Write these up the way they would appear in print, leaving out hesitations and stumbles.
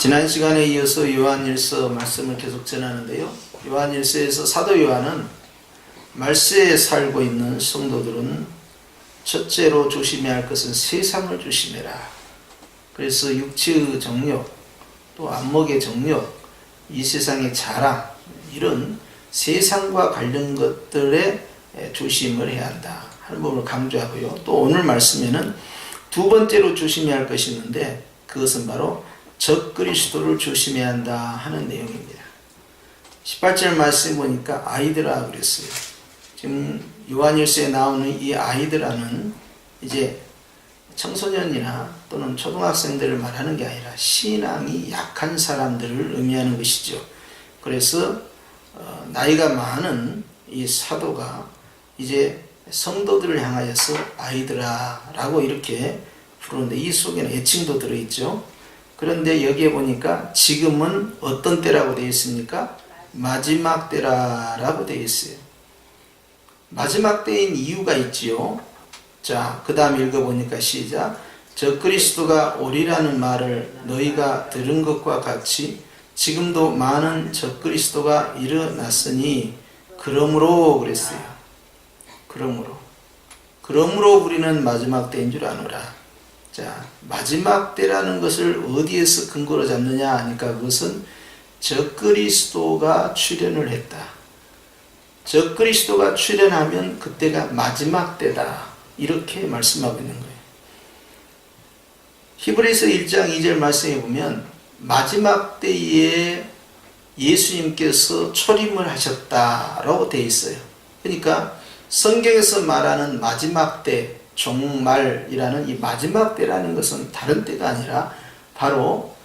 지난 시간에 이어서 요한일서 말씀을 계속 전하는데요. 요한일서에서 사도 요한은 말세에 살고 있는 성도들은 첫째로 조심해야 할 것은 세상을 조심해라. 그래서 육체의 정욕, 또 안목의 정욕, 이 세상의 자랑, 이런 세상과 관련 것들에 조심을 해야 한다 하는 부분을 강조하고요. 또 오늘 말씀에는 두 번째로 조심해야 할 것이 있는데 그것은 바로 적그리스도를 조심해야 한다 하는 내용입니다. 18절 말씀 보니까 아이들아 그랬어요. 지금 요한일서에 나오는 이 아이들아는 이제 청소년이나 또는 초등학생들을 말하는 게 아니라 신앙이 약한 사람들을 의미하는 것이죠. 그래서 나이가 많은 이 사도가 이제 성도들을 향하여서 아이들아 라고 이렇게 부르는데 이 속에는 애칭도 들어있죠. 그런데 여기에 보니까 지금은 어떤 때라고 되어 있습니까? 마지막 때라고 되어 있어요. 마지막 때인 이유가 있지요. 자, 그 다음 읽어보니까 시작. 적그리스도가 오리라는 말을 너희가 들은 것과 같이 지금도 많은 적그리스도가 일어났으니 그러므로 그랬어요. 그러므로 우리는 마지막 때인 줄 아노라. 자, 마지막 때라는 것을 어디에서 근거로 잡느냐 하니까 그것은 적그리스도가 출현을 했다. 적그리스도가 출현하면 그때가 마지막 때다. 이렇게 말씀하고 있는 거예요. 히브리서 1장 2절 말씀에 보면 마지막 때에 예수님께서 초림을 하셨다라고 되어 있어요. 그러니까 성경에서 말하는 마지막 때, 종말이라는 이 마지막 때라는 것은 다른 때가 아니라 바로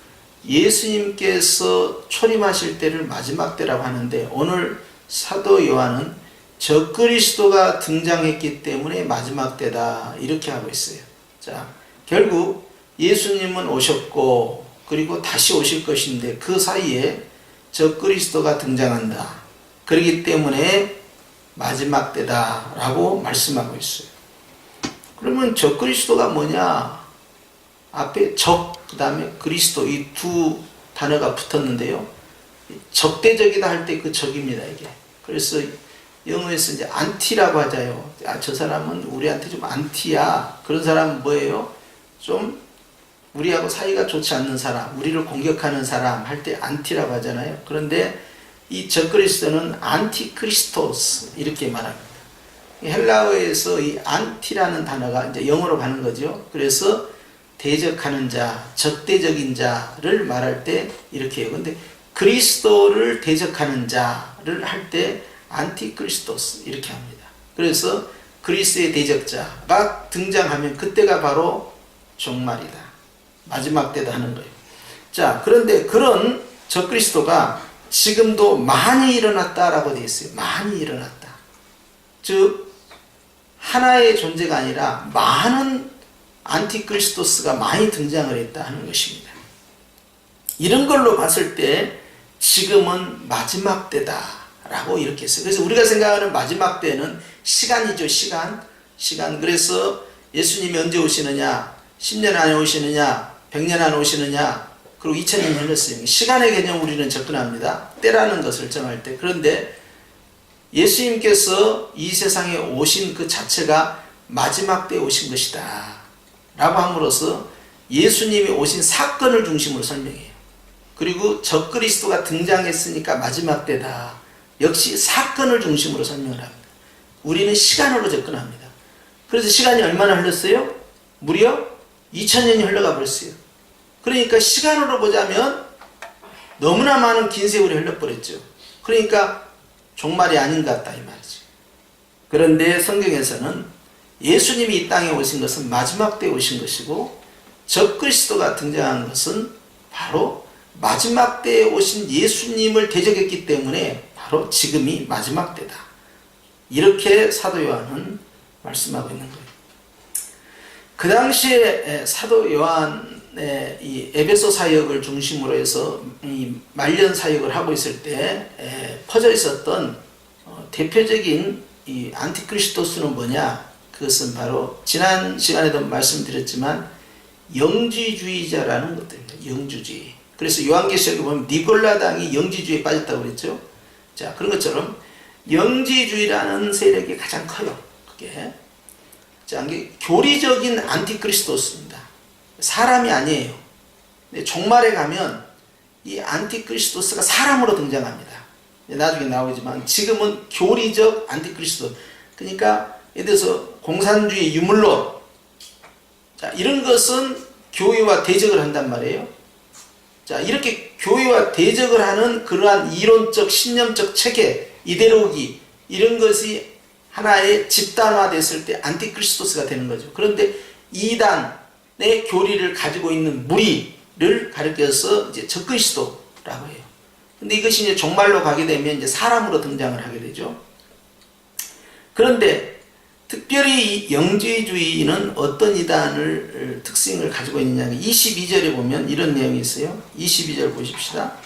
예수님께서 초림하실 때를 마지막 때라고 하는데 오늘 사도 요한은 적그리스도가 등장했기 때문에 마지막 때다 이렇게 하고 있어요. 자, 결국 예수님은 오셨고 그리고 다시 오실 것인데 그 사이에 적그리스도가 등장한다. 그렇기 때문에 마지막 때다 라고 말씀하고 있어요. 그러면 적그리스도가 뭐냐? 앞에 적, 그 다음에 그리스도 이 두 단어가 붙었는데요. 적대적이다 할 때 그 적입니다, 이게. 그래서 영어에서 이제 안티라고 하자요. 아, 저 사람은 우리한테 좀 안티야. 그런 사람은 뭐예요? 좀 우리하고 사이가 좋지 않는 사람, 우리를 공격하는 사람 할 때 안티라고 하잖아요. 그런데 이 적그리스도는 안티크리스토스 이렇게 말합니다. 헬라어에서 이 안티라는 단어가 이제 영어로 가는 거죠. 그래서 대적하는 자, 적대적인 자를 말할 때 이렇게 해요. 근데 그리스도를 대적하는 자를 할 때 안티크리스토스 이렇게 합니다. 그래서 그리스도의 대적자가 등장하면 그때가 바로 종말이다. 마지막 때다 하는 거예요. 자, 그런데 그런 적그리스도가 지금도 많이 일어났다라고 되어 있어요. 많이 일어났다. 즉 하나의 존재가 아니라 많은 안티크리스토스가 많이 등장을 했다 하는 것입니다. 이런 걸로 봤을 때 지금은 마지막 때다라고 이렇게 했어요. 그래서 우리가 생각하는 마지막 때는 시간이죠. 시간. 그래서 예수님이 언제 오시느냐, 10년 안에 오시느냐, 100년 안에 오시느냐, 그리고 2000년이 흘렀어요. 시간의 개념 우리는 접근합니다. 때라는 것을 정할 때. 그런데 예수님께서 이 세상에 오신 그 자체가 마지막 때에 오신 것이다 라고 함으로써 예수님이 오신 사건을 중심으로 설명해요. 그리고 적그리스도가 등장했으니까 마지막 때다. 역시 사건을 중심으로 설명을 합니다. 우리는 시간으로 접근합니다. 그래서 시간이 얼마나 흘렀어요? 무려 2000년이 흘러가 버렸어요. 그러니까 시간으로 보자면 너무나 많은 긴 세월이 흘러버렸죠. 그러니까 종말이 아닌 것 같다 이 말이죠. 그런데 성경에서는 예수님이 이 땅에 오신 것은 마지막 때에 오신 것이고 적그리스도가 등장한 것은 바로 마지막 때에 오신 예수님을 대적했기 때문에 바로 지금이 마지막 때다. 이렇게 사도 요한은 말씀하고 있는 거예요. 그 당시에 사도 요한의 이 에베소 사역을 중심으로 해서 이 말년 사역을 하고 있을 때 퍼져 있었던 대표적인 이 안티크리스토스는 뭐냐? 그것은 바로 지난 시간에도 말씀드렸지만 영지주의자라는 것들입니다. 영주주의. 그래서 요한계시록에 보면 니골라당이 영지주의에 빠졌다고 그랬죠. 자, 그런 것처럼 영지주의라는 세력이 가장 커요. 그게. 자, 이게 교리적인 안티크리스토스입니다. 사람이 아니에요. 근데 종말에 가면 이 안티크리스토스가 사람으로 등장합니다. 나중에 나오지만 지금은 교리적 안티크리스토. 그러니까 예를 들어서 공산주의 유물론, 자, 이런 것은 교회와 대적을 한단 말이에요. 자, 이렇게 교회와 대적을 하는 그러한 이론적, 신념적 체계, 이데올로기, 이런 것이 하나의 집단화됐을 때 안티크리스토스가 되는 거죠. 그런데 이단의 교리를 가지고 있는 무리를 가리켜서 이제 적그리스도라고 해요. 근데 이것이 이제 종말로 가게 되면 이제 사람으로 등장을 하게 되죠. 그런데 특별히 이 영지주의는 어떤 이단을 특징을 가지고 있느냐, 22절에 보면 이런 내용이 있어요. 22절 보십시다.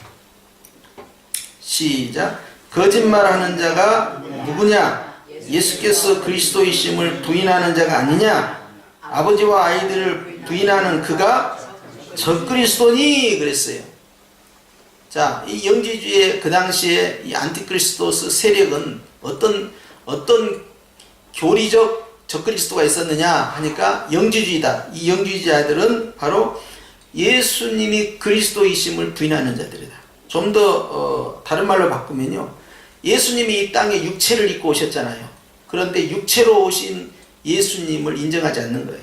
시작. 거짓말하는 자가 누구냐? 예수께서 그리스도이심을 부인하는 자가 아니냐? 아버지와 아이들을 부인하는 그가 적그리스도니 그랬어요. 자, 이 영지주의의 그 당시에 이 안티크리스토스 세력은 어떤 교리적 적그리스도가 있었느냐 하니까 영지주의다. 이 영지주의자들은 바로 예수님이 그리스도이심을 부인하는 자들이다. 좀 더 다른 말로 바꾸면요, 예수님이 이 땅에 육체를 입고 오셨잖아요. 그런데 육체로 오신 예수님을 인정하지 않는 거예요.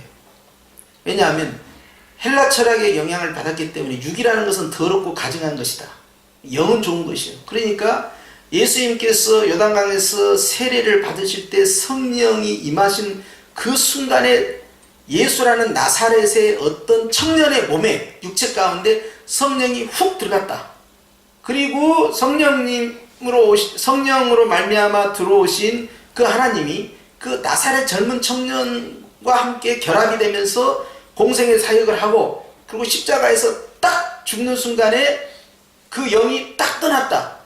왜냐하면 헬라 철학의 영향을 받았기 때문에 육이라는 것은 더럽고 가증한 것이다. 영은 좋은 것이에요. 그러니까 예수님께서 요단강에서 세례를 받으실 때 성령이 임하신 그 순간에 예수라는 나사렛의 어떤 청년의 몸에, 육체 가운데 성령이 훅 들어갔다. 그리고 성령으로 말미암아 들어오신 그 하나님이 그 나사렛 젊은 청년과 함께 결합이 되면서 공생의 사역을 하고, 그리고 십자가에서 딱 죽는 순간에 그 영이 딱 떠났다.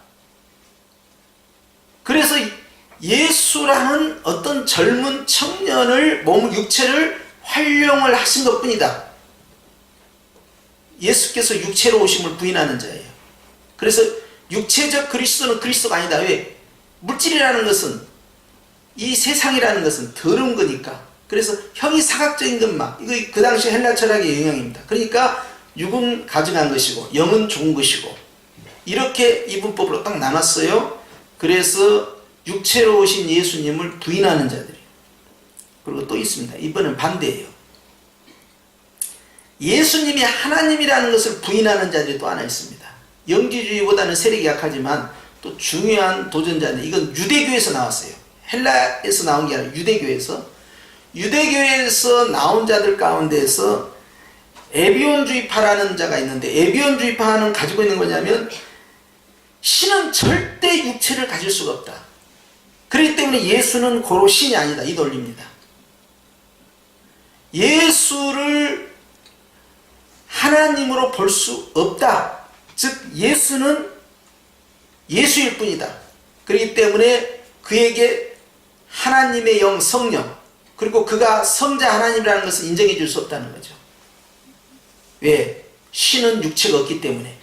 그래서 예수라는 어떤 젊은 청년을 육체를 활용을 하신 것 뿐이다. 예수께서 육체로 오심을 부인하는 자예요. 그래서 육체적 그리스도는 그리스도가 아니다. 왜? 물질이라는 것은, 이 세상이라는 것은 더러운 거니까. 그래서 형이 사각적인 것만, 이거 그 당시 헬라 철학의 영향입니다. 그러니까 육은 가증한 것이고 영은 좋은 것이고, 이렇게 이분법으로 딱 나눴어요. 그래서 육체로 오신 예수님을 부인하는 자들이에요. 그리고 또 있습니다. 이번엔 반대예요. 예수님이 하나님이라는 것을 부인하는 자들이 또 하나 있습니다. 영지주의보다는 세력이 약하지만 또 중요한 도전자인데, 이건 유대교에서 나왔어요. 헬라에서 나온 게 아니라 유대교에서 나온 자들 가운데서 에비온주의파라는 자가 있는데, 에비온주의파는 가지고 있는 거냐면 신은 절대 육체를 가질 수가 없다. 그렇기 때문에 예수는 고로 신이 아니다. 이 논리입니다. 예수를 하나님으로 볼 수 없다. 즉 예수는 예수일 뿐이다. 그렇기 때문에 그에게 하나님의 영 성령, 그리고 그가 성자 하나님이라는 것을 인정해 줄 수 없다는 거죠. 왜? 신은 육체가 없기 때문에.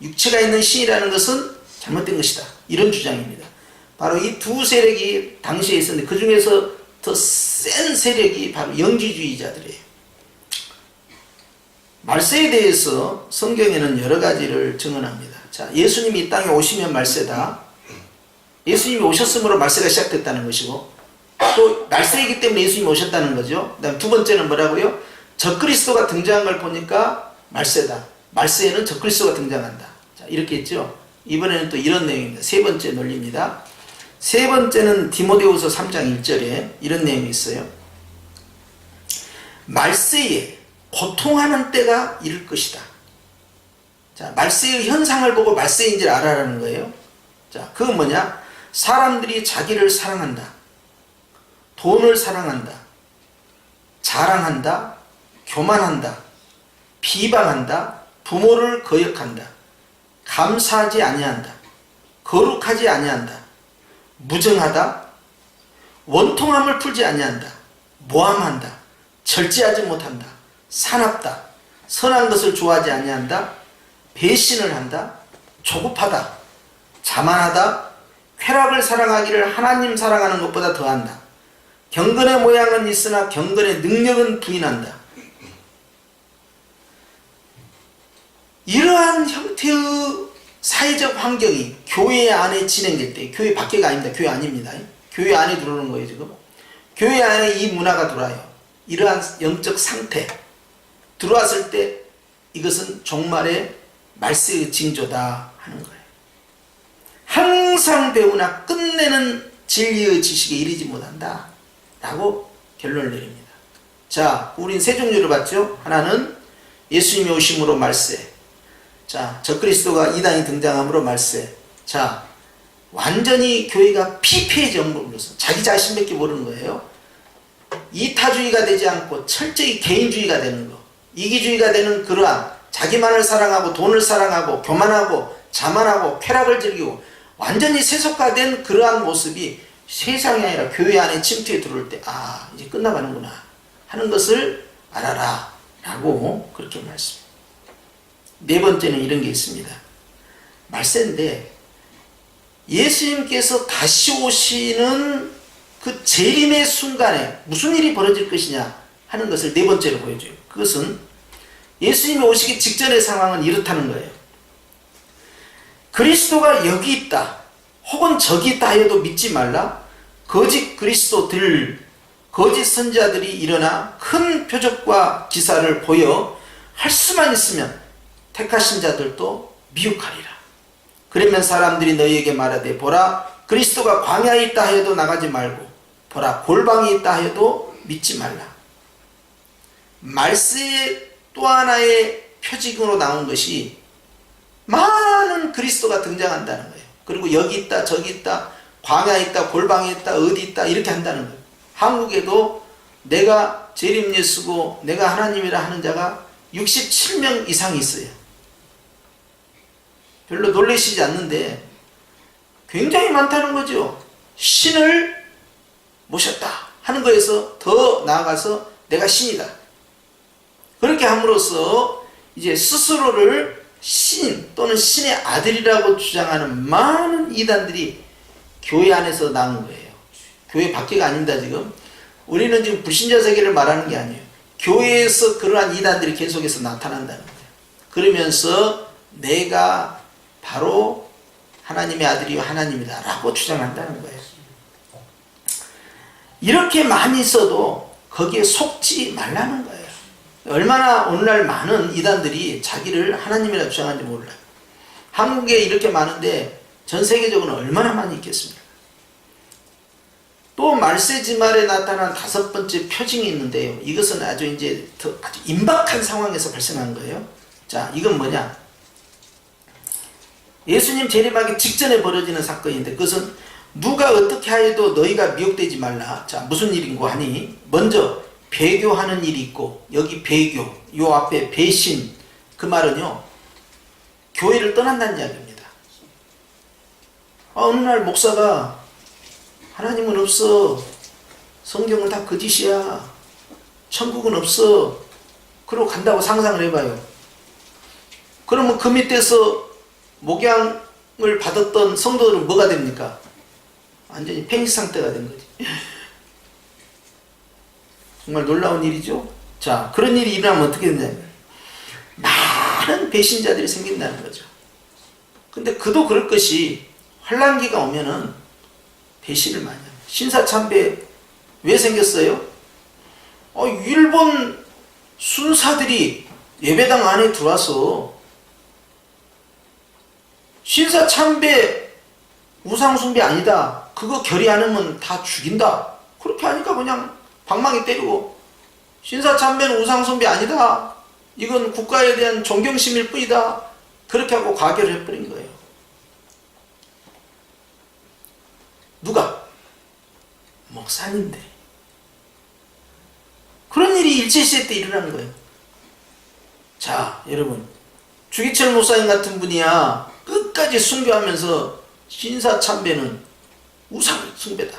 육체가 있는 신이라는 것은 잘못된 것이다. 이런 주장입니다. 바로 이 두 세력이 당시에 있었는데, 그 중에서 더 센 세력이 바로 영지주의자들이에요. 말세에 대해서 성경에는 여러 가지를 증언합니다. 자, 예수님이 이 땅에 오시면 말세다. 예수님이 오셨으므로 말세가 시작됐다는 것이고, 또 말세이기 때문에 예수님이 오셨다는 거죠. 그다음 두 번째는 뭐라고요? 적그리스도가 등장한 걸 보니까 말세다. 말세에는 적그리스도가 등장한다. 자, 이렇게 했죠. 이번에는 또 이런 내용입니다. 세 번째 논리입니다. 세 번째는 디모데후서 3장 1절에 이런 내용이 있어요. 말세에 고통하는 때가 이를 것이다. 자, 말세의 현상을 보고 말세인 줄 알아라는 거예요. 자, 그건 뭐냐? 사람들이 자기를 사랑한다. 돈을 사랑한다. 자랑한다. 교만한다. 비방한다. 부모를 거역한다. 감사하지 아니한다. 거룩하지 아니한다. 무정하다. 원통함을 풀지 아니한다. 모함한다. 절제하지 못한다. 사납다. 선한 것을 좋아하지 아니한다. 배신을 한다, 조급하다, 자만하다, 쾌락을 사랑하기를 하나님 사랑하는 것보다 더한다. 경건의 모양은 있으나 경건의 능력은 부인한다. 이러한 형태의 사회적 환경이 교회 안에 진행될 때, 교회 밖에가 아닙니다. 교회 아닙니다. 교회 안에 들어오는 거예요, 지금. 교회 안에 이 문화가 들어와요. 이러한 영적 상태 들어왔을 때 이것은 종말의 말세의 징조다 하는 거예요. 항상 배우나 끝내는 진리의 지식에 이르지 못한다 라고 결론을 내립니다. 자, 우린 세 종류를 봤죠. 하나는 예수님이 오심으로 말세. 자, 적그리스도가 이단이 등장함으로 말세. 자, 완전히 교회가 피폐해져서 자기 자신밖에 모르는 거예요. 이타주의가 되지 않고 철저히 개인주의가 되는 거, 이기주의가 되는 그러한 자기만을 사랑하고 돈을 사랑하고 교만하고 자만하고 쾌락을 즐기고 완전히 세속화된 그러한 모습이 세상이 아니라 교회 안에 침투해 들어올 때, 아, 이제 끝나가는구나 하는 것을 알아라 라고 그렇게 말씀합니다. 네 번째는 이런 게 있습니다. 말세인데 예수님께서 다시 오시는 그 재림의 순간에 무슨 일이 벌어질 것이냐 하는 것을 네 번째로 보여줘요. 그것은 예수님이 오시기 직전의 상황은 이렇다는 거예요. 그리스도가 여기 있다 혹은 저기 있다 해도 믿지 말라. 거짓 그리스도들, 거짓 선자들이 일어나 큰 표적과 기사를 보여 할 수만 있으면 택하신 자들도 미혹하리라. 그러면 사람들이 너희에게 말하되 보라 그리스도가 광야에 있다 해도 나가지 말고 보라 골방에 있다 해도 믿지 말라. 말세의 또 하나의 표징으로 나온 것이 많은 그리스도가 등장한다는 거예요. 그리고 여기 있다 저기 있다 광야에 있다 골방에 있다 어디 있다 이렇게 한다는 거예요. 한국에도 내가 재림 예수고 내가 하나님이라 하는 자가 67명 이상이 있어요. 별로 놀라시지 않는데 굉장히 많다는 거죠. 신을 모셨다 하는 거에서 더 나아가서 내가 신이다. 그렇게 함으로써 이제 스스로를 신 또는 신의 아들이라고 주장하는 많은 이단들이 교회 안에서 나온 거예요. 교회 밖에가 아닙니다. 지금 우리는 지금 불신자 세계를 말하는 게 아니에요. 교회에서 그러한 이단들이 계속해서 나타난다는 거예요. 그러면서 내가 바로 하나님의 아들이요 하나님이다 라고 주장한다는 거예요. 이렇게 많이 있어도 거기에 속지 말라는 거예요. 얼마나 오늘날 많은 이단들이 자기를 하나님이라 주장하는지 몰라요. 한국에 이렇게 많은데 전 세계적으로 얼마나 많이 있겠습니까? 또 말세지말에 나타난 다섯 번째 표징이 있는데요. 이것은 아주 이제 아주 임박한 상황에서 발생한 거예요. 자, 이건 뭐냐? 예수님 재림하기 직전에 벌어지는 사건인데 그것은 누가 어떻게 하여도 너희가 미혹되지 말라. 자, 무슨 일인고 하니 먼저 배교하는 일이 있고 여기 배교, 요 앞에 배신 그 말은요 교회를 떠난다는 이야기입니다. 어느 날 목사가 하나님은 없어, 성경은 다 거짓이야, 천국은 없어 그러고 간다고 상상을 해봐요. 그러면 그 밑에서 목양을 받았던 성도들은 뭐가 됩니까? 완전히 팽식 상태가 된 거지. 정말 놀라운 일이죠. 자, 그런 일이 일어나면 어떻게 되냐면 많은 배신자들이 생긴다는 거죠. 근데 그도 그럴 것이 환란기가 오면은 배신을 많이 합니다. 신사참배 왜 생겼어요? 일본 순사들이 예배당 안에 들어와서 신사참배 우상숭배 아니다, 그거 결의 안 하면 다 죽인다, 그렇게 하니까 그냥 방망이 때리고 신사참배는 우상숭배 아니다, 이건 국가에 대한 존경심일 뿐이다, 그렇게 하고 가결을 해버린 거예요. 누가? 목사님들이. 그런 일이 일제시대 때 일어난 거예요. 자, 여러분, 주기철 목사님 같은 분이야 끝까지 순교하면서 신사참배는 우상 숭배다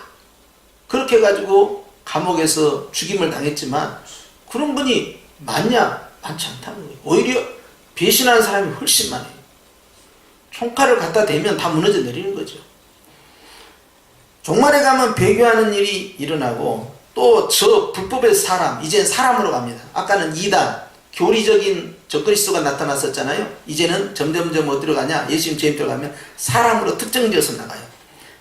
그렇게 해가지고 감옥에서 죽임을 당했지만 그런 분이 많냐? 많지 않다는 거예요. 오히려 배신하는 사람이 훨씬 많아요. 총칼을 갖다 대면 다 무너져 내리는 거죠. 종말에 가면 배교하는 일이 일어나고, 또 저 불법의 사람, 이젠 사람으로 갑니다. 아까는 이단, 교리적인 적그리스도가 나타났었잖아요. 이제는 점점점 어디로 가냐? 예수님 제임 들어가면 사람으로 특정지어서 나가요.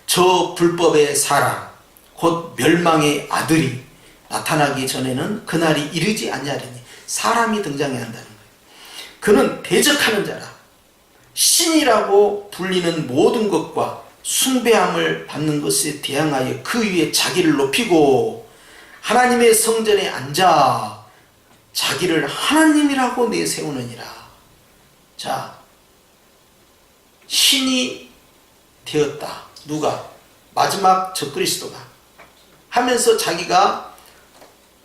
저 불법의 사람, 곧 멸망의 아들이 나타나기 전에는 그날이 이르지 아니하리니 사람이 등장해야 한다는 거예요. 그는 대적하는 자라. 신이라고 불리는 모든 것과 숭배함을 받는 것에 대항하여 그 위에 자기를 높이고 하나님의 성전에 앉아 자기를 하나님이라고 내세우느니라. 자, 신이 되었다. 누가? 마지막 적그리스도가 하면서 자기가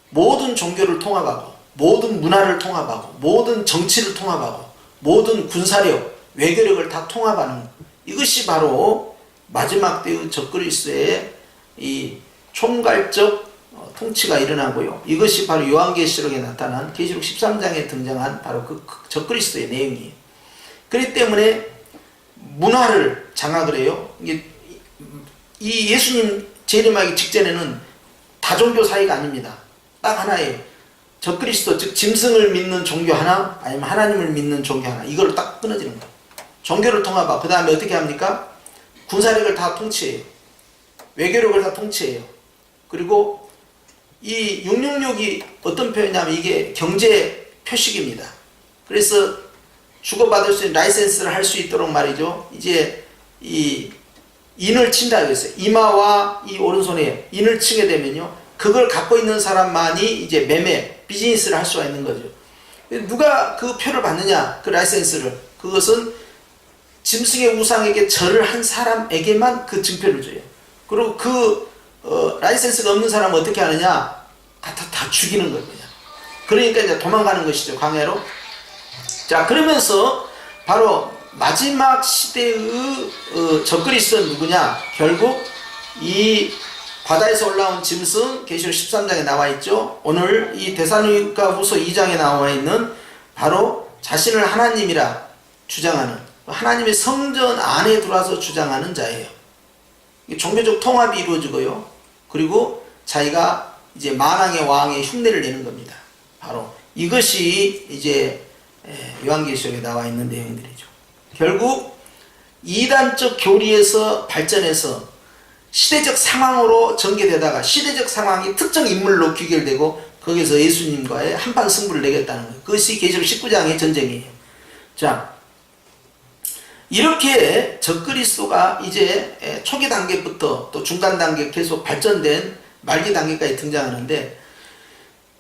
모든 종교를 통합하고 모든 문화를 통합하고 모든 정치를 통합하고 모든 군사력, 외교력을 다 통합하는 것. 이것이 바로 마지막 때의 적그리스도의 이 총괄적 통치가 일어나고요. 이것이 바로 요한계시록에 나타난 계시록 13장에 등장한 바로 그 적그리스도의 내용이에요. 그렇기 때문에 문화를 장악을 해요. 이 예수님 재림하기 직전에는 다종교 사회가 아닙니다. 딱 하나예요. 적그리스도, 즉 짐승을 믿는 종교 하나, 아니면 하나님을 믿는 종교 하나, 이걸 딱 끊어지는 거예요. 종교를 통합하고 그 다음에 어떻게 합니까? 군사력을 다 통치해요. 외교력을 다 통치해요. 그리고 이 666이 어떤 표현이냐면 이게 경제 표식입니다. 그래서 주고받을 수 있는 라이센스를 할 수 있도록 말이죠. 이제 이 인을 친다 그랬어요. 이마와 이 오른손에 인을 치게 되면요, 그걸 갖고 있는 사람만이 이제 매매, 비즈니스를 할 수가 있는 거죠. 누가 그 표를 받느냐, 그 라이센스를. 그것은 짐승의 우상에게 절을 한 사람에게만 그 증표를 줘요. 그리고 그 라이센스가 없는 사람은 어떻게 하느냐, 다 죽이는 거예요. 그러니까 이제 도망가는 것이죠, 광야로. 자, 그러면서 바로 마지막 시대의 적그리스도는 누구냐? 결국 이 바다에서 올라온 짐승, 계시록 13장에 나와 있죠. 오늘 이 데살로니가후서 2장에 나와 있는 바로 자신을 하나님이라 주장하는, 하나님의 성전 안에 들어와서 주장하는 자예요. 종교적 통합이 이루어지고요. 그리고 자기가 이제 만왕의 왕의 흉내를 내는 겁니다. 바로 이것이 이제 요한계시록에 나와 있는 내용들이죠. 결국 이단적 교리에서 발전해서 시대적 상황으로 전개되다가 시대적 상황이 특정 인물로 귀결되고 거기서 예수님과의 한판 승부를 내겠다는 거예요. 그것이 계시록 19장의 전쟁이에요. 자, 이렇게 적그리스도가 이제 초기 단계부터 또 중간 단계 계속 발전된 말기 단계까지 등장하는데,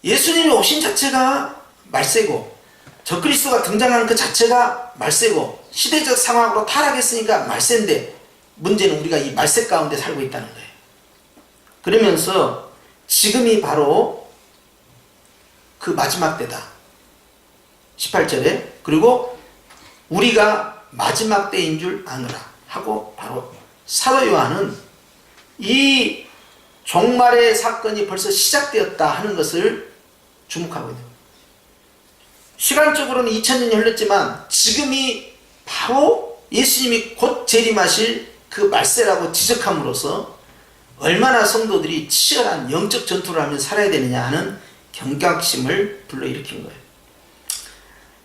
예수님이 오신 자체가 말세고 적그리스도가 등장한 그 자체가 말세고 시대적 상황으로 타락했으니까 말세인데, 문제는 우리가 이 말세 가운데 살고 있다는 거예요. 그러면서 지금이 바로 그 마지막 때다. 18절에 그리고 우리가 마지막 때인 줄 아노라 하고, 바로 사도 요한은 이 종말의 사건이 벌써 시작되었다 하는 것을 주목하고 있는 거예요. 시간적으로는 2000년이 흘렀지만 지금이 바로 예수님이 곧 재림하실 그 말세라고 지적함으로써 얼마나 성도들이 치열한 영적 전투를 하며 살아야 되느냐 하는 경각심을 불러일으킨 거예요.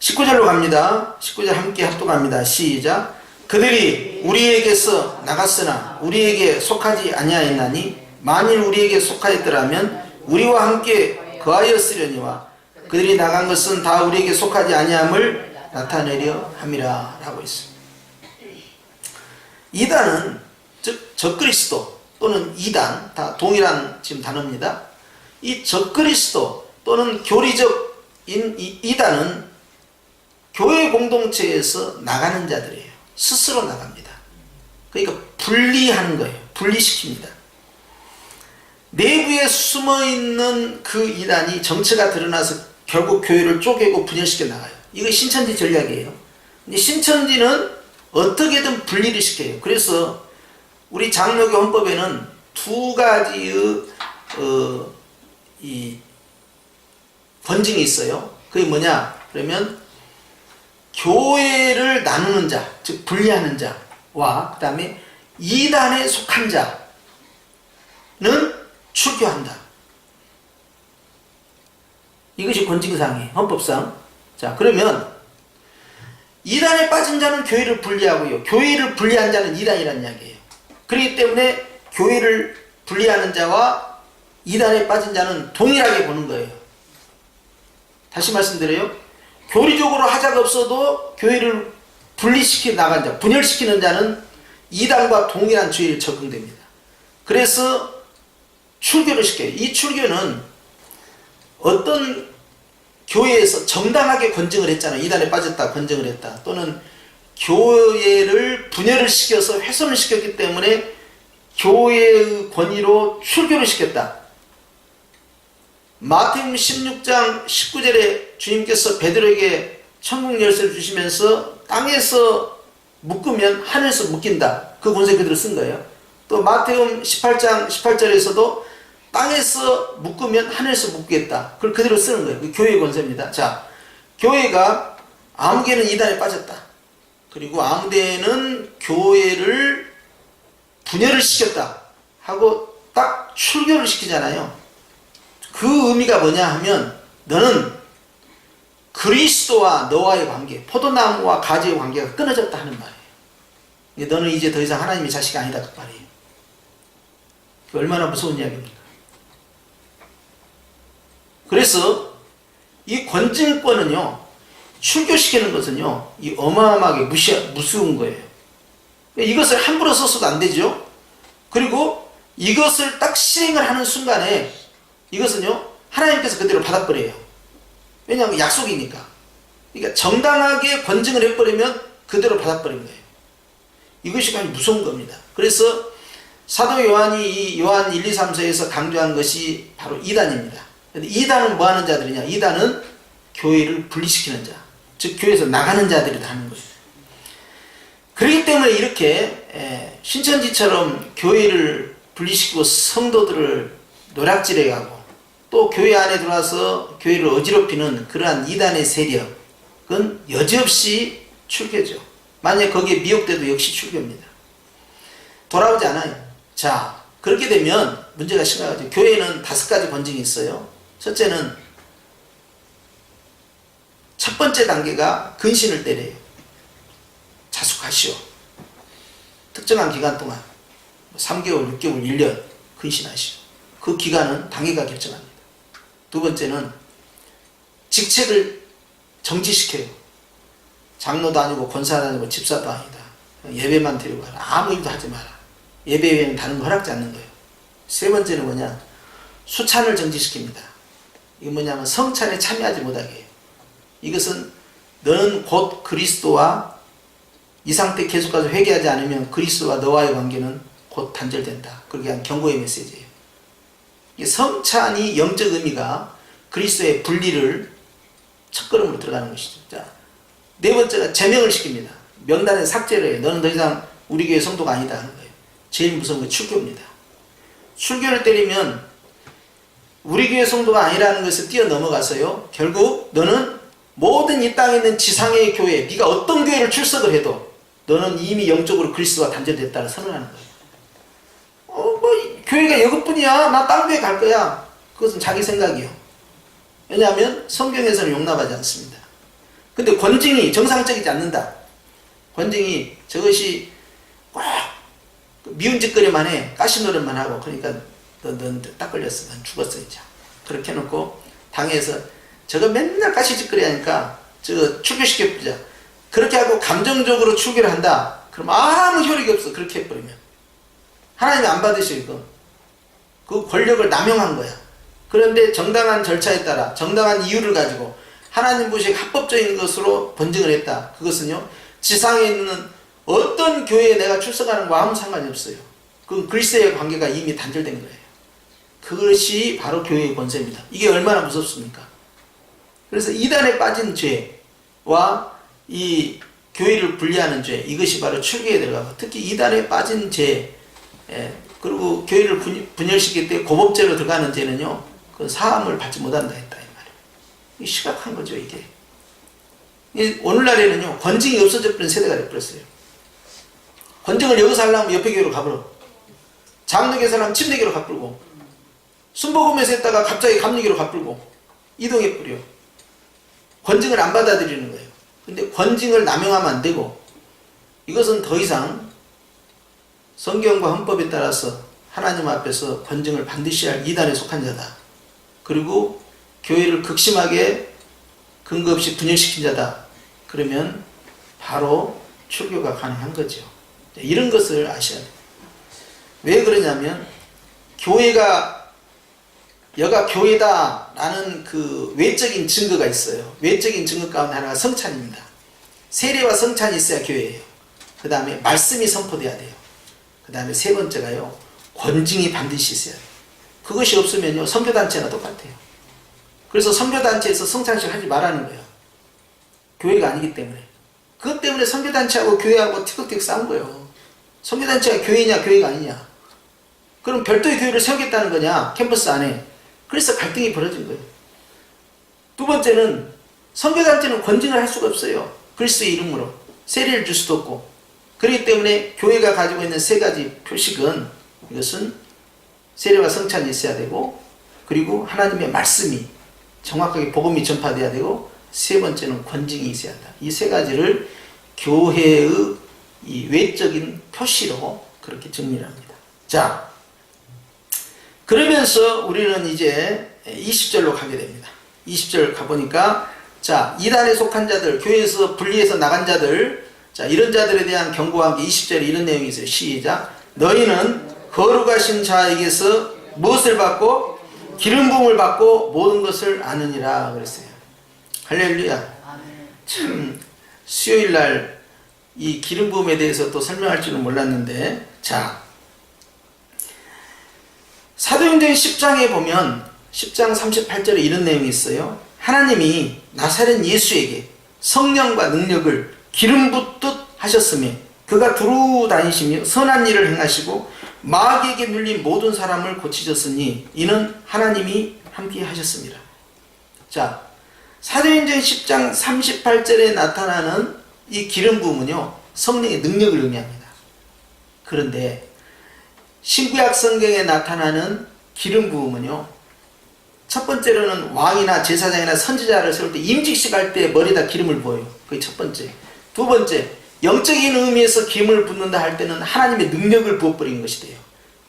19절로 갑니다. 19절 함께 합독합니다. 시작. 그들이 우리에게서 나갔으나 우리에게 속하지 아니하였나니 만일 우리에게 속하였더라면 우리와 함께 거하였으려니와 그들이 나간 것은 다 우리에게 속하지 아니함을 나타내려 함이라 라고 있습니다. 이단은 즉 적그리스도 또는 이단, 다 동일한 지금 단어입니다. 이 적그리스도 또는 교리적인 이단은 교회 공동체에서 나가는 자들이에요. 스스로 나갑니다. 그러니까 분리하는 거예요. 분리시킵니다. 내부에 숨어있는 그 이단이 정체가 드러나서 결국 교회를 쪼개고 분열시켜 나가요. 이거 신천지 전략이에요. 근데 신천지는 어떻게든 분리를 시켜요. 그래서 우리 장로교 헌법에는 두 가지의 이 권징이 있어요. 그게 뭐냐? 그러면 교회를 나누는 자, 즉 분리하는 자와 그 다음에 이단에 속한 자는 출교한다. 이것이 권징사항이에요. 헌법상. 자, 그러면 이단에 빠진 자는 교회를 분리하고요. 교회를 분리한 자는 이단이라는 이야기예요. 그렇기 때문에 교회를 분리하는 자와 이단에 빠진 자는 동일하게 보는 거예요. 다시 말씀드려요. 교리적으로 하자가 없어도 교회를 분리시켜 나간 자, 분열시키는 자는 이단과 동일한 죄에 적용됩니다. 그래서 출교를 시켜요. 이 출교는 어떤 교회에서 정당하게 권증을 했잖아요. 이단에 빠졌다 권증을 했다. 또는 교회를 분열을 시켜서 훼손을 시켰기 때문에 교회의 권위로 출교를 시켰다. 마태복음 16장 19절에 주님께서 베드로에게 천국 열쇠를 주시면서 땅에서 묶으면 하늘에서 묶인다. 그 본색 그대로 쓴 거예요. 또 마태복음 18장 18절에서도 땅에서 묶으면 하늘에서 묶겠다. 그걸 그대로 쓰는 거예요. 그 교회의 권세입니다. 자, 교회가 아무개는 이단에 빠졌다. 그리고 아무개는 교회를 분열을 시켰다 하고 딱 출교를 시키잖아요. 그 의미가 뭐냐 하면 너는 그리스도와 너와의 관계, 포도나무와 가지의 관계가 끊어졌다 하는 말이에요. 너는 이제 더 이상 하나님의 자식이 아니다 그 말이에요. 얼마나 무서운 이야기입니까? 그래서 이 권증권은요, 출교시키는 것은요, 이 어마어마하게 무서운 거예요. 이것을 함부로 써서도 안 되죠. 그리고 이것을 딱 실행을 하는 순간에 이것은요, 하나님께서 그대로 받아버려요. 왜냐하면 약속이니까. 그러니까 정당하게 권증을 해버리면 그대로 받아버린 거예요. 이것이 굉장히 무서운 겁니다. 그래서 사도 요한이 이 요한 1, 2, 3, 4에서 강조한 것이 바로 이단입니다. 근데 이단은 뭐 하는 자들이냐? 이단은 교회를 분리시키는 자, 즉 교회에서 나가는 자들이 다 하는 거예요. 그렇기 때문에 이렇게 신천지처럼 교회를 분리시키고 성도들을 노략질해 가고 또 교회 안에 들어와서 교회를 어지럽히는 그러한 이단의 세력은 여지없이 출교죠. 만약 거기에 미혹돼도 역시 출교입니다. 돌아오지 않아요. 자, 그렇게 되면 문제가 심각하죠. 교회는 5가지 권징이 있어요. 첫째는 첫 번째 단계가 근신을 때려요. 자숙하시오. 특정한 기간 동안 3개월, 6개월, 1년 근신하시오. 그 기간은 당회가 결정합니다. 두 번째는 직책을 정지시켜요. 장로도 아니고 권사도 아니고 집사도 아니다. 예배만 드리고 가라. 아무 일도 하지 마라. 예배 외에는 다른 거 허락지 않는 거예요. 세 번째는 뭐냐? 수찬을 정지시킵니다. 이게 뭐냐면 성찬에 참여하지 못하게 해요. 이것은 너는 곧 그리스도와 이 상태 계속 가서 회개하지 않으면 그리스도와 너와의 관계는 곧 단절된다. 그렇게 한 경고의 메시지예요. 이 성찬이 영적 의미가 그리스도의 분리를 첫걸음으로 들어가는 것이죠. 자, 네 번째가 제명을 시킵니다. 명단에 삭제를 해요. 너는 더 이상 우리 교회 성도가 아니다 하는 거예요. 제일 무서운 건 출교입니다. 출교를 때리면 우리 교회 성도가 아니라는 것을 뛰어넘어가서요, 결국 너는 모든 이 땅에 있는 지상의 교회, 네가 어떤 교회를 출석을 해도 너는 이미 영적으로 그리스도와 단절됐다고 선언하는 거예요. 교회가 이것뿐이야. 나 딴 교회 갈 거야. 그것은 자기 생각이요. 왜냐하면 성경에서는 용납하지 않습니다. 근데 권징이 정상적이지 않는다. 권징이 저것이 꼭 미운 짓거리만 해. 까시 노릇만 하고. 그러니까 넌 딱 걸렸어. 넌 죽었어 이제. 그렇게 해놓고 당에서 저거 맨날 까시 짓거리 하니까 저거 출교시켜보자. 그렇게 하고 감정적으로 출교를 한다. 그럼 아무 효력이 없어. 그렇게 해버리면. 하나님이 안 받으셔 이거. 그 권력을 남용한 거야. 그런데 정당한 절차에 따라 정당한 이유를 가지고 하나님 보시기에 합법적인 것으로 번증을 했다. 그것은요, 지상에 있는 어떤 교회에 내가 출석하는 거 아무 상관이 없어요. 그건 그리스도의 관계가 이미 단절된 거예요. 그것이 바로 교회의 권세입니다. 이게 얼마나 무섭습니까? 그래서 이단에 빠진 죄와 이 교회를 분리하는 죄, 이것이 바로 출교에 들어가고, 특히 이단에 빠진 죄, 그리고 교회를 분열시킬 때 고법죄로 들어가는 죄는요, 그 사함을 받지 못한다 했다 이 말이에요. 이게 심각한 거죠 이게. 오늘날에는요, 권징이 없어져 버린 세대가 돼버렸어요. 권징을 여기서 하려면 옆에 교회로 가버려. 장로교에서 하려면 침례교로 가버리고, 순복음에서 했다가 갑자기 감리교로 가버리고, 이동해버려. 권징을 안 받아들이는 거예요. 근데 권징을 남용하면 안 되고, 이것은 더 이상 성경과 헌법에 따라서 하나님 앞에서 권징을 반드시 할 이단에 속한 자다. 그리고 교회를 극심하게 근거 없이 분열시킨 자다. 그러면 바로 출교가 가능한 거죠. 이런 것을 아셔야 돼요. 왜 그러냐면 교회가 여가 교회다 라는 그 외적인 증거가 있어요. 외적인 증거 가운데 하나가 성찬입니다. 세례와 성찬이 있어야 교회예요. 그 다음에 말씀이 선포돼야 돼요. 그 다음에 세 번째가요, 권징이 반드시 있어야 돼요. 그것이 없으면요, 선교단체나 똑같아요. 그래서 선교단체에서 성찬식 하지 말라는 거예요. 교회가 아니기 때문에. 그것 때문에 선교단체하고 교회하고 티격태격 싸운 거예요. 선교단체가 교회냐 교회가 아니냐. 그럼 별도의 교회를 세우겠다는 거냐, 캠퍼스 안에. 그래서 갈등이 벌어진 거예요. 두 번째는 선교단체는 권징을 할 수가 없어요. 그리스도의 이름으로 세례를 줄 수도 없고. 그렇기 때문에 교회가 가지고 있는 세 가지 표식은, 이것은 세례와 성찬이 있어야 되고, 그리고 하나님의 말씀이 정확하게 복음이 전파돼야 되고, 세 번째는 권징이 있어야 한다. 이 세 가지를 교회의 이 외적인 표시로 그렇게 정리를 합니다. 자, 그러면서 우리는 이제 20절로 가게 됩니다. 20절 가보니까, 자, 이단에 속한 자들, 교회에서 분리해서 나간 자들, 자, 이런 자들에 대한 경고와 함께 20절에 이런 내용이 있어요. 시작. 너희는 거룩하신 자에게서 무엇을 받고 기름 부음을 받고 모든 것을 아느니라 그랬어요. 할렐루야. 참 수요일날 이 기름 부음에 대해서 또 설명할 줄은 몰랐는데, 자, 사도행전 10장에 보면 10장 38절에 이런 내용이 있어요. 하나님이 나사렛 예수에게 성령과 능력을 기름 붓듯 하셨으며 그가 두루 다니시며 선한 일을 행하시고 마귀에게 눌린 모든 사람을 고치셨으니 이는 하나님이 함께 하셨습니다. 자, 사도행전 10장 38절에 나타나는 이 기름 부음은요, 성령의 능력을 의미합니다. 그런데 신구약 성경에 나타나는 기름 부음은요, 첫 번째로는 왕이나 제사장이나 선지자를 세울 때 임직식 할 때 머리에다 기름을 부어요. 그게 첫 번째. 두 번째, 영적인 의미에서 기름을 붓는다 할 때는 하나님의 능력을 부어버린 것이 돼요.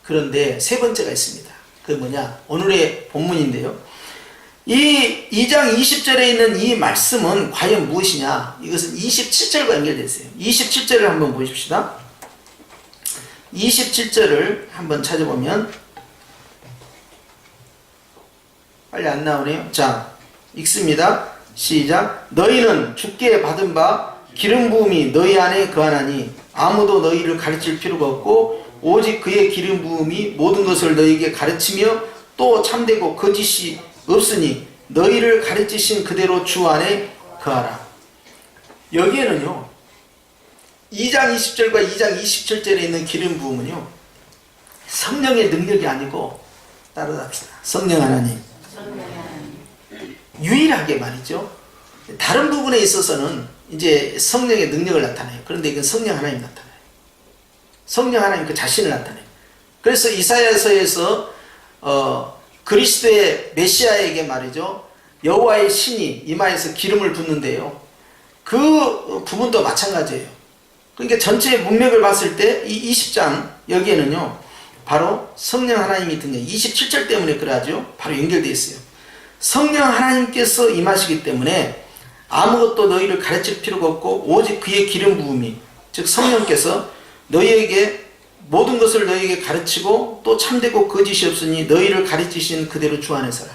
그런데 세 번째가 있습니다. 그게 뭐냐? 오늘의 본문인데요. 이 2장 20절에 있는 이 말씀은 과연 무엇이냐? 이것은 27절과 연결되어 있어요. 27절을 한번 보십시다. 27절을 한번 찾아보면, 빨리 안 나오네요. 자, 읽습니다. 시작. 너희는 주께 받은 바 기름 부음이 너희 안에 거하나니 아무도 너희를 가르칠 필요가 없고 오직 그의 기름 부음이 모든 것을 너희에게 가르치며 또 참되고 거짓이 없으니 너희를 가르치신 그대로 주 안에 거하라. 여기에는요, 2장 20절과 2장 27절에 있는 기름 부음은요, 성령의 능력이 아니고, 따라합시다. 성령 하나님. 유일하게 말이죠. 다른 부분에 있어서는 이제 성령의 능력을 나타내요. 그런데 이건 성령 하나님 나타나요. 성령 하나님 그 자신을 나타내요. 그래서 이사야서에서 그리스도의 메시아에게 말이죠, 여호와의 신이 이마에서 기름을 붓는데요, 그 부분도 마찬가지예요. 그러니까 전체 문맥을 봤을 때 이 20장 여기에는요, 바로 성령 하나님이 등장, 27절 때문에 그러죠. 바로 연결되어 있어요. 성령 하나님께서 임하시기 때문에 아무것도 너희를 가르칠 필요가 없고 오직 그의 기름 부음이, 즉 성령께서 너희에게 모든 것을 너희에게 가르치고 또 참되고 거짓이 없으니 너희를 가르치신 그대로 주 안에 서라.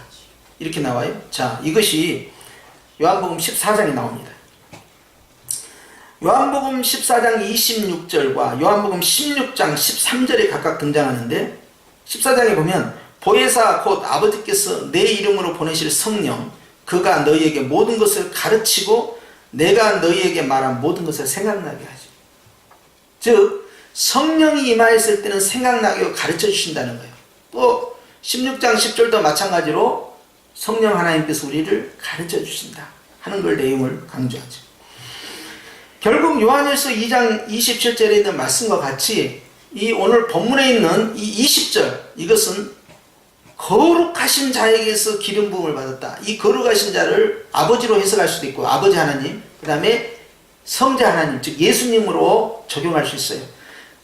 이렇게 나와요. 자, 이것이 요한복음 14장에 나옵니다. 요한복음 14장 26절과 요한복음 16장 13절에 각각 등장하는데, 14장에 보면 보혜사 곧 아버지께서 내 이름으로 보내실 성령, 그가 너희에게 모든 것을 가르치고 내가 너희에게 말한 모든 것을 생각나게 하죠. 즉 성령이 임하였을 때는 생각나게 하고 가르쳐 주신다는 거예요. 또 16장 10절도 마찬가지로 성령 하나님께서 우리를 가르쳐 주신다 하는 걸 내용을 강조하죠. 결국 요한일서 2장 27절에 있는 말씀과 같이 이 오늘 본문에 있는 이 20절, 이것은 거룩하신 자에게서 기름 부음을 받았다. 이 거룩하신 자를 아버지로 해석할 수도 있고, 아버지 하나님, 그 다음에 성자 하나님, 즉 예수님으로 적용할 수 있어요.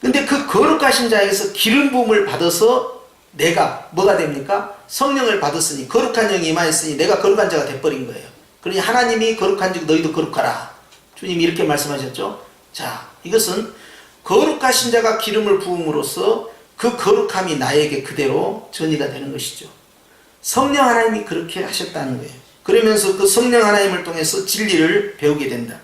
근데 그 거룩하신 자에게서 기름 부음을 받아서 내가 뭐가 됩니까? 성령을 받았으니, 거룩한 영이 임하였으니 내가 거룩한 자가 돼버린 거예요. 그러니 하나님이 거룩한 즉 너희도 거룩하라. 주님이 이렇게 말씀하셨죠. 자, 이것은 거룩하신 자가 기름을 부음으로써 그 거룩함이 나에게 그대로 전이가 되는 것이죠. 성령 하나님이 그렇게 하셨다는 거예요. 그러면서 그 성령 하나님을 통해서 진리를 배우게 된다.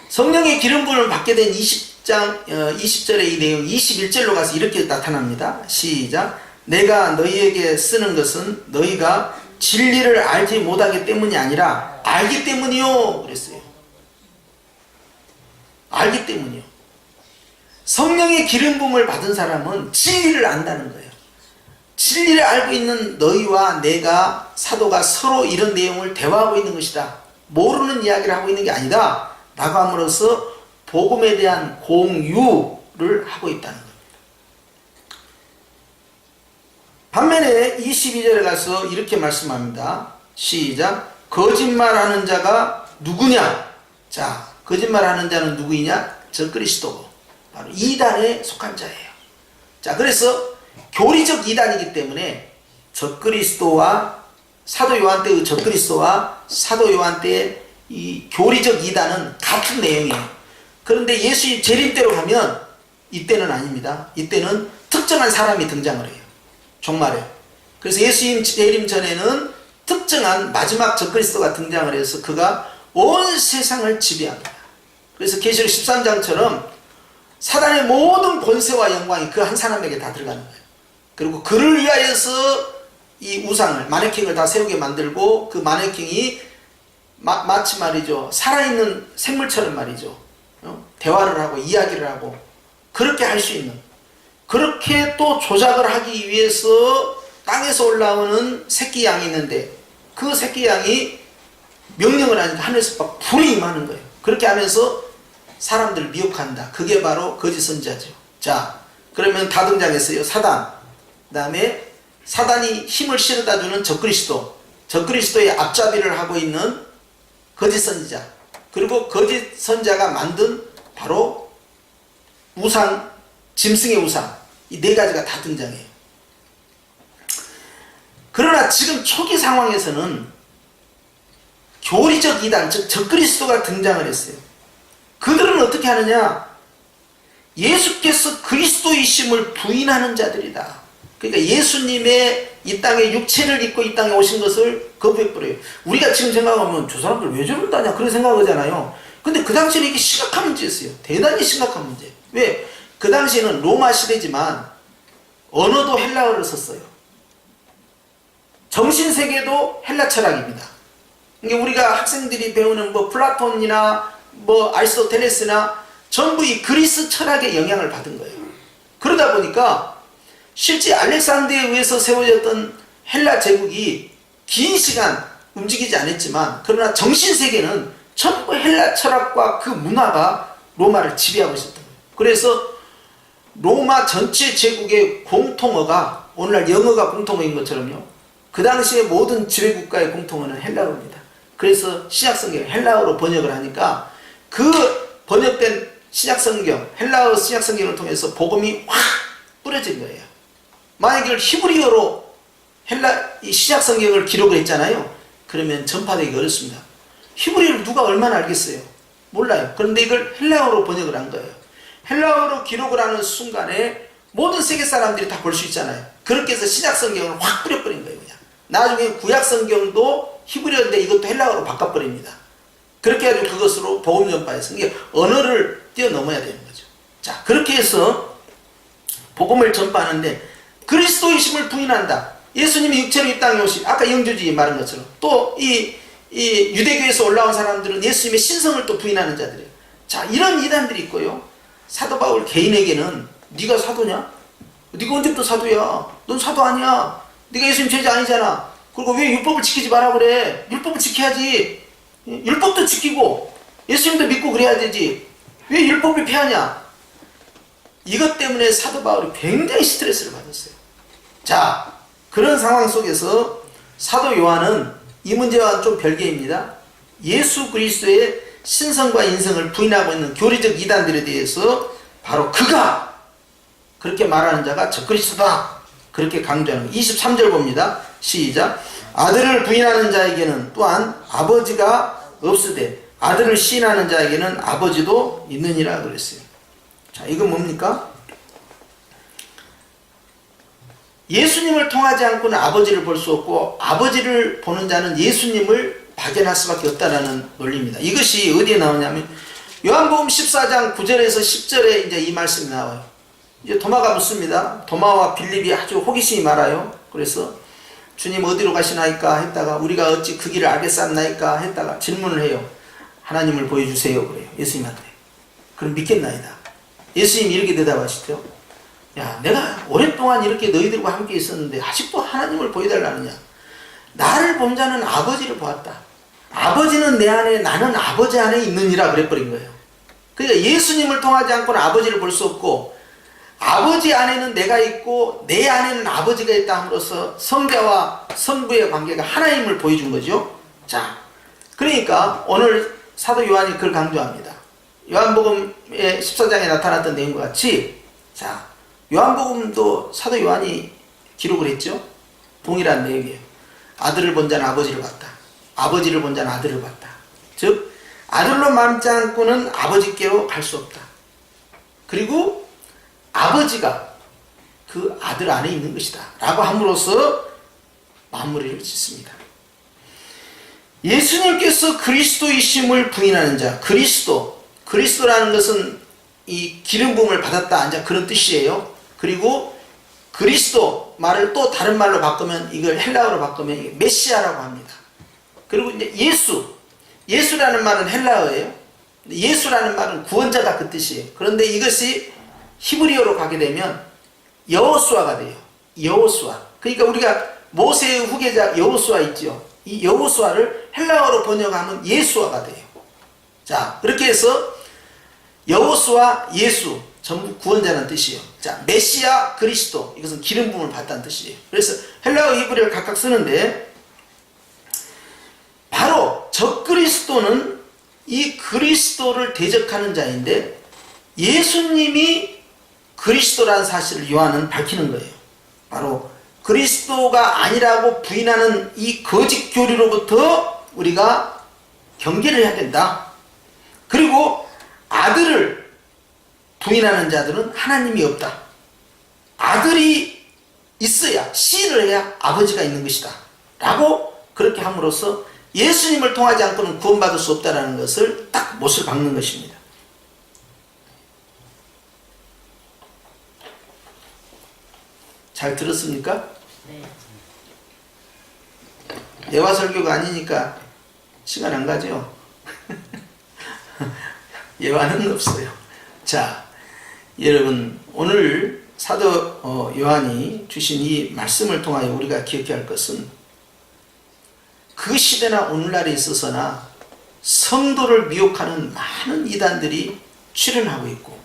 성령의 기름 부음을 받게 된 20절의 이 내용 21절로 가서 이렇게 나타납니다. 시작. 내가 너희에게 쓰는 것은 너희가 진리를 알지 못하기 때문이 아니라 알기 때문이요. 그랬어요. 알기 때문이요. 성령의 기름 부음을 받은 사람은 진리를 안다는 거예요. 진리를 알고 있는 너희와 내가, 사도가 서로 이런 내용을 대화하고 있는 것이다. 모르는 이야기를 하고 있는 게 아니다. 라고 함으로써 복음에 대한 공유를 하고 있다는 겁니다. 반면에 22절에 가서 이렇게 말씀합니다. 시작. 거짓말하는 자가 누구냐? 자, 거짓말하는 자는 누구이냐? 저 그리스도고 바로 이단에 속한 자예요. 자, 그래서 교리적 이단이기 때문에 저 그리스도와 사도 요한 때의 저 그리스도와 사도 요한 때의 이 교리적 이단은 같은 내용이에요. 그런데 예수님 재림 때로 가면 이때는 아닙니다. 이때는 특정한 사람이 등장을 해요. 종말에. 그래서 예수님 재림 전에는 특정한 마지막 적그리스도가 등장을 해서 그가 온 세상을 지배합니다. 그래서 계시록 13장처럼 사단의 모든 권세와 영광이 그 한 사람에게 다 들어가는 거예요. 그리고 그를 위하여서 이 우상을, 마네킹을 다 세우게 만들고 그 마네킹이 마치 말이죠, 살아있는 생물처럼 말이죠, 대화를 하고 이야기를 하고 그렇게 할 수 있는, 그렇게 또 조작을 하기 위해서 땅에서 올라오는 새끼 양이 있는데 그 새끼 양이 명령을 하니까 하늘에서 막 불이 임하는 거예요. 그렇게 하면서 사람들을 미혹한다. 그게 바로 거짓 선지자죠. 자, 그러면 다 등장했어요. 사단, 그 다음에 사단이 힘을 실어다 주는 적그리스도, 적그리스도의 앞잡이를 하고 있는 거짓 선지자, 그리고 거짓 선지자가 만든 바로 우상, 짐승의 우상, 이 네 가지가 다 등장해요. 그러나 지금 초기 상황에서는 교리적 이단, 즉 적그리스도가 등장을 했어요. 그들은 어떻게 하느냐? 예수께서 그리스도이심을 부인하는 자들이다. 그러니까 예수님의 이 땅에 육체를 입고 이 땅에 오신 것을 거부해버려요. 우리가 지금 생각하면 저 사람들 왜 저런다냐 그런 생각하잖아요. 근데 그 당시에는 이게 심각한 문제였어요. 대단히 심각한 문제. 왜? 그 당시에는 로마 시대지만 언어도 헬라어를 썼어요. 정신세계도 헬라 철학입니다. 그러니까 우리가 학생들이 배우는 뭐 플라톤이나 뭐 아리스토텔레스나 전부 이 그리스 철학의 영향을 받은 거예요. 그러다 보니까 실제 알렉산더에 의해서 세워졌던 헬라 제국이 긴 시간 움직이지 않았지만, 그러나 정신세계는 전부 헬라 철학과 그 문화가 로마를 지배하고 있었던 거예요. 그래서 로마 전체 제국의 공통어가 오늘날 영어가 공통어인 것처럼요, 그 당시에 모든 지배국가의 공통어는 헬라어입니다. 그래서 신약성경 헬라어로 번역을 하니까 그 번역된 신약성경, 헬라어 신약성경을 통해서 복음이 확 뿌려진 거예요. 만약에 이걸 히브리어로 이 신약성경을 기록을 했잖아요. 그러면 전파되기 어렵습니다. 히브리어를 누가 얼마나 알겠어요? 몰라요. 그런데 이걸 헬라어로 번역을 한 거예요. 헬라어로 기록을 하는 순간에 모든 세계 사람들이 다 볼 수 있잖아요. 그렇게 해서 신약성경을 확 뿌려버린 거예요. 그냥. 나중에 구약성경도 히브리어인데 이것도 헬라어로 바꿔버립니다. 그렇게 해가지고 그것으로 복음 전파해서 이게 언어를 뛰어넘어야 되는 거죠. 자, 그렇게 해서 복음을 전파하는데 그리스도이심을 부인한다. 예수님이 육체로 이 땅에 오신, 아까 영주주의 말한 것처럼 또 이 유대교에서 올라온 사람들은 예수님의 신성을 또 부인하는 자들이에요. 자, 이런 이단들이 있고요. 사도 바울 개인에게는 네가 사도냐? 네가 언제부터 사도야? 넌 사도 아니야. 네가 예수님 제자 아니잖아. 그리고 왜 율법을 지키지 마라 그래? 율법을 지켜야지. 율법도 지키고 예수님도 믿고 그래야 되지. 왜 율법을 폐하냐? 이것 때문에 사도 바울이 굉장히 스트레스를 받았어요. 자, 그런 상황 속에서 사도 요한은 이 문제와는 좀 별개입니다. 예수 그리스도의 신성과 인성을 부인하고 있는 교리적 이단들에 대해서 바로 그가 그렇게 말하는 자가 적그리스도다, 그렇게 강조하는 거예요. 23절 봅니다. 시작. 아들을 부인하는 자에게는 또한 아버지가 없으되 아들을 시인하는 자에게는 아버지도 있느니라 그랬어요. 자, 이건 뭡니까? 예수님을 통하지 않고는 아버지를 볼 수 없고 아버지를 보는 자는 예수님을 발견할 수밖에 없다라는 논리입니다. 이것이 어디에 나오냐면 요한복음 14장 9절에서 10절에 이제 이 말씀이 나와요. 이제 도마가 묻습니다. 도마와 빌립이 아주 호기심이 많아요. 그래서 주님 어디로 가시나이까 했다가 우리가 어찌 그 길을 알겠사옵나이까 했다가 질문을 해요. 하나님을 보여주세요 그래요. 예수님한테. 그럼 믿겠나이다. 예수님이 이렇게 대답하시죠. 야, 내가 오랫동안 이렇게 너희들과 함께 있었는데 아직도 하나님을 보여달라느냐. 나를 본 자는 아버지를 보았다. 아버지는 내 안에, 나는 아버지 안에 있느니라 그래버린 거예요. 그러니까 예수님을 통하지 않고는 아버지를 볼 수 없고 아버지 안에는 내가 있고 내 안에는 아버지가 있다 함으로써 성자와 성부의 관계가 하나임을 보여준 거죠. 자, 그러니까 오늘 사도 요한이 그걸 강조합니다. 요한복음의 14장에 나타났던 내용과 같이, 자, 요한복음도 사도 요한이 기록을 했죠. 동일한 내용이에요. 아들을 본 자는 아버지를 봤다. 아버지를 본 자는 아들을 봤다. 즉 아들로 말지 않고는 아버지께로 갈 수 없다. 그리고 아버지가 그 아들 안에 있는 것이다 라고 함으로써 마무리를 짓습니다. 예수님께서 그리스도이심을 부인하는 자, 그리스도라는 것은 이 기름 부음을 받았다 이제 그런 뜻이에요. 그리고 그리스도 말을 또 다른 말로 바꾸면, 이걸 헬라어로 바꾸면 메시아라고 합니다. 그리고 이제 예수라는 말은 헬라어예요. 예수라는 말은 구원자다 그 뜻이에요. 그런데 이것이 히브리어로 가게 되면 여호수아가 돼요. 여호수아. 그러니까 우리가 모세의 후계자 여호수아 있죠. 이 여호수아를 헬라어로 번역하면 예수아가 돼요. 자, 그렇게 해서 여호수아, 예수 전부 구원자라는 뜻이에요. 자, 메시아, 그리스도 이것은 기름 부음을 받다는 뜻이에요. 그래서 헬라어, 히브리어를 각각 쓰는데 바로 적그리스도는 이 그리스도를 대적하는 자인데 예수님이 그리스도라는 사실을 요한은 밝히는 거예요. 바로 그리스도가 아니라고 부인하는 이 거짓 교리로부터 우리가 경계를 해야 된다. 그리고 아들을 부인하는 자들은 하나님이 없다. 아들이 있어야, 시인을 해야 아버지가 있는 것이다 라고 그렇게 함으로써 예수님을 통하지 않고는 구원받을 수 없다는 것을 딱 못을 박는 것입니다. 잘 들었습니까? 네. 예화 설교가 아니니까 시간 안 가죠? 예화는 없어요. 자, 여러분 오늘 사도 요한이 주신 이 말씀을 통하여 우리가 기억해야 할 것은 그 시대나 오늘날에 있어서나 성도를 미혹하는 많은 이단들이 출현하고 있고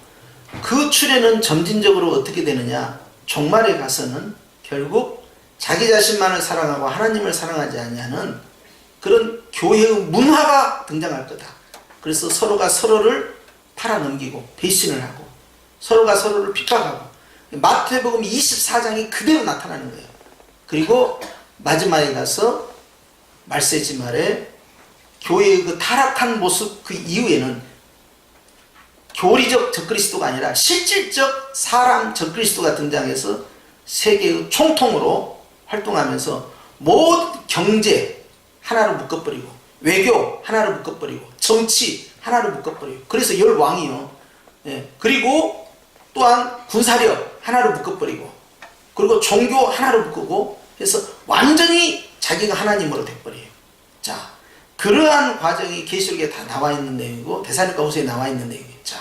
그 출현은 점진적으로 어떻게 되느냐, 종말에 가서는 결국 자기 자신만을 사랑하고 하나님을 사랑하지 아니하는 그런 교회의 문화가 등장할 거다. 그래서 서로가 서로를 팔아넘기고 배신을 하고 서로가 서로를 핍박하고 마태복음 24장이 그대로 나타나는 거예요. 그리고 마지막에 가서 말세지 말에 교회의 그 타락한 모습 그 이후에는 교리적 적그리스도가 아니라 실질적 사람 적그리스도가 등장해서 세계의 총통으로 활동하면서 모든 경제 하나로 묶어버리고 외교 하나로 묶어버리고 정치 하나로 묶어버리고 그래서 열 왕이요. 예. 그리고 또한 군사력 하나로 묶어버리고 그리고 종교 하나로 묶고 해서 완전히 자기가 하나님으로 돼버려요. 자, 그러한 과정이 계시록에 다 나와 있는 내용이고 데살로니가 후서에 나와 있는 내용이에요. 자,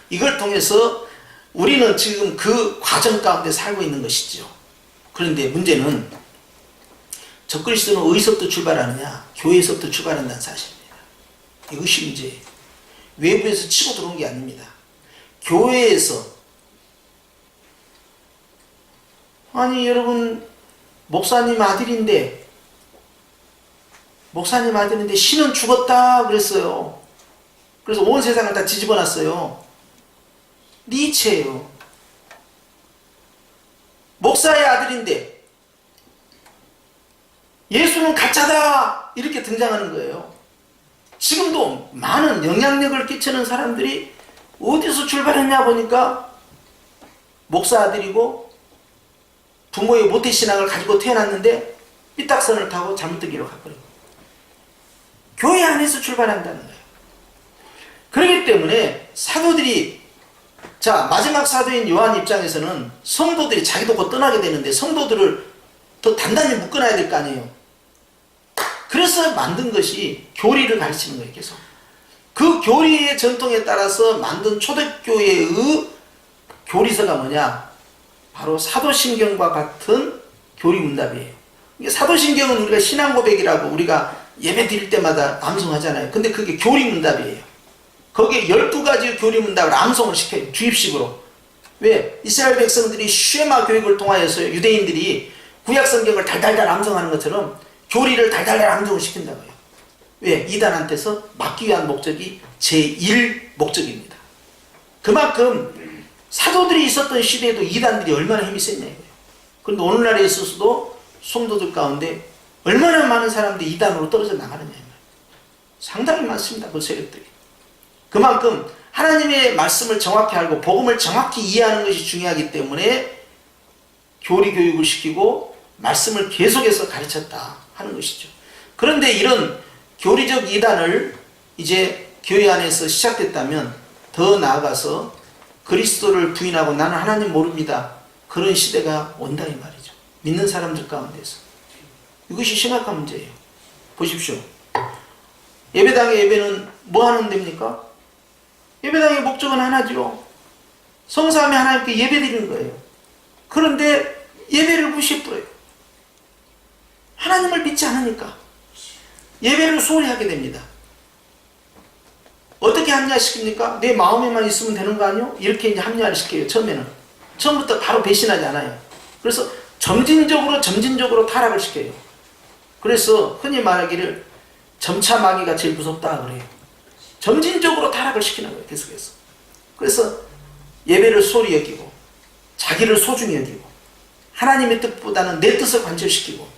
이걸 통해서 우리는 지금 그 과정 가운데 살고 있는 것이죠. 그런데 문제는 적그리스도는 어디서부터 출발하느냐? 교회에서부터 출발한다는 사실입니다. 이것이 문제예요. 외부에서 치고 들어온 게 아닙니다. 교회에서. 아니 여러분, 목사님 아들인데 신은 죽었다 그랬어요. 그래서 온 세상을 다 뒤집어 놨어요. 니체예요. 목사의 아들인데 예수는 가짜다 이렇게 등장하는 거예요. 지금도 많은 영향력을 끼치는 사람들이 어디서 출발했냐 보니까 목사 아들이고 부모의 모태신앙을 가지고 태어났는데 삐딱선을 타고 잘못된 길로 가버리고 교회 안에서 출발한다는 거예요. 그렇기 때문에 사도들이, 자, 마지막 사도인 요한 입장에서는 성도들이 자기도 곧 떠나게 되는데 성도들을 더 단단히 묶어놔야 될 거 아니에요. 그래서 만든 것이 교리를 가르치는 거예요. 계속 그 교리의 전통에 따라서 만든 초대교회의 교리서가 뭐냐, 바로 사도신경과 같은 교리문답이에요. 사도신경은 우리가 신앙고백이라고 우리가 예배 드릴 때마다 암송하잖아요. 근데 그게 교리문답이에요. 거기에 12가지 교리문답을 암송을 시켜요. 주입식으로. 왜? 이스라엘 백성들이 쉐마 교육을 통하여서 유대인들이 구약성경을 달달달 암송하는 것처럼 교리를 달달달 암송을 시킨다고요. 왜? 이단한테서 막기 위한 목적이 제1목적입니다. 그만큼 사도들이 있었던 시대에도 이단들이 얼마나 힘이 셌냐 이거예요. 그런데 오늘날에 있어서도 성도들 가운데 얼마나 많은 사람들이 이단으로 떨어져 나가느냐 이거예요. 상당히 많습니다. 그 세력들이. 그만큼 하나님의 말씀을 정확히 알고 복음을 정확히 이해하는 것이 중요하기 때문에 교리 교육을 시키고 말씀을 계속해서 가르쳤다 하는 것이죠. 그런데 이런 교리적 이단을 이제 교회 안에서 시작됐다면 더 나아가서 그리스도를 부인하고 나는 하나님 모릅니다, 그런 시대가 온다 이 말이죠. 믿는 사람들 가운데서. 이것이 심각한 문제예요. 보십시오. 예배당의 예배는 뭐 하는 데입니까? 예배당의 목적은 하나지요. 성사하며 하나님께 예배드리는 거예요. 그런데 예배를 무시해버려요. 하나님을 믿지 않으니까 예배를 소홀히 하게 됩니다. 어떻게 합리화시킵니까? 내 마음에만 있으면 되는 거 아니요? 이렇게 이제 합리화를 시켜요. 처음부터 바로 배신하지 않아요. 그래서 점진적으로 타락을 시켜요. 그래서 흔히 말하기를 점차 마귀가 제일 무섭다 그래요. 점진적으로 타락을 시키는 거예요. 계속해서. 그래서 예배를 소홀히 여기고 자기를 소중히 여기고 하나님의 뜻보다는 내 뜻을 관철시키고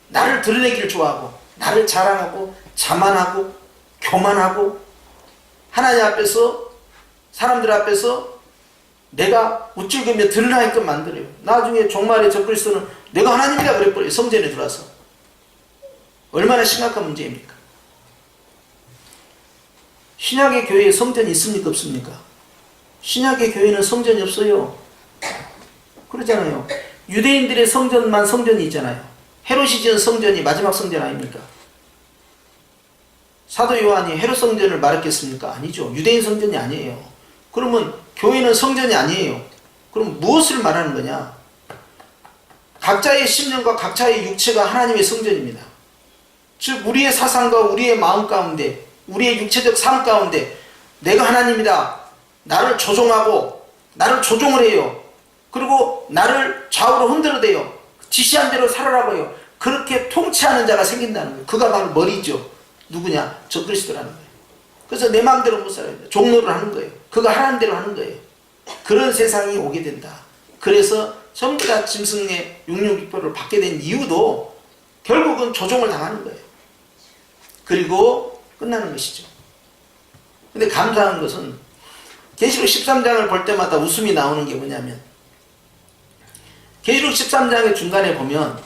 나를 드러내기를 좋아하고 나를 자랑하고 자만하고 교만하고 하나님 앞에서 사람들 앞에서 내가 우쭐거리며 드러나게끔 만들어요. 나중에 종말의 적그리스도는 내가 하나님이다 그래버려요. 성전에 들어와서. 얼마나 심각한 문제입니까? 신약의 교회에 성전이 있습니까 없습니까? 신약의 교회는 성전이 없어요. 그러잖아요. 유대인들의 성전만 성전이 있잖아요. 헤롯이 지은 성전이 마지막 성전 아닙니까? 사도 요한이 헤롯 성전을 말했겠습니까? 아니죠. 유대인 성전이 아니에요. 그러면 교회는 성전이 아니에요. 그럼 무엇을 말하는 거냐? 각자의 심령과 각자의 육체가 하나님의 성전입니다. 즉 우리의 사상과 우리의 마음 가운데 우리의 육체적 삶 가운데 내가 하나님이다, 나를 조종하고 나를 조종을 해요. 그리고 나를 좌우로 흔들어대요. 지시한 대로 살아라고 해요. 그렇게 통치하는 자가 생긴다는 거예요. 그가 바로 머리죠. 누구냐? 적그리스도라는 거예요. 그래서 내 마음대로 못 살아요. 종로를 하는 거예요. 그가 하라는 대로 하는 거예요. 그런 세상이 오게 된다. 그래서 전부 다 짐승의 육류기표를 받게 된 이유도 결국은 조종을 당하는 거예요. 그리고 끝나는 것이죠. 근데 감사한 것은 계시록 13장을 볼 때마다 웃음이 나오는 게 뭐냐면 계시록 13장의 중간에 보면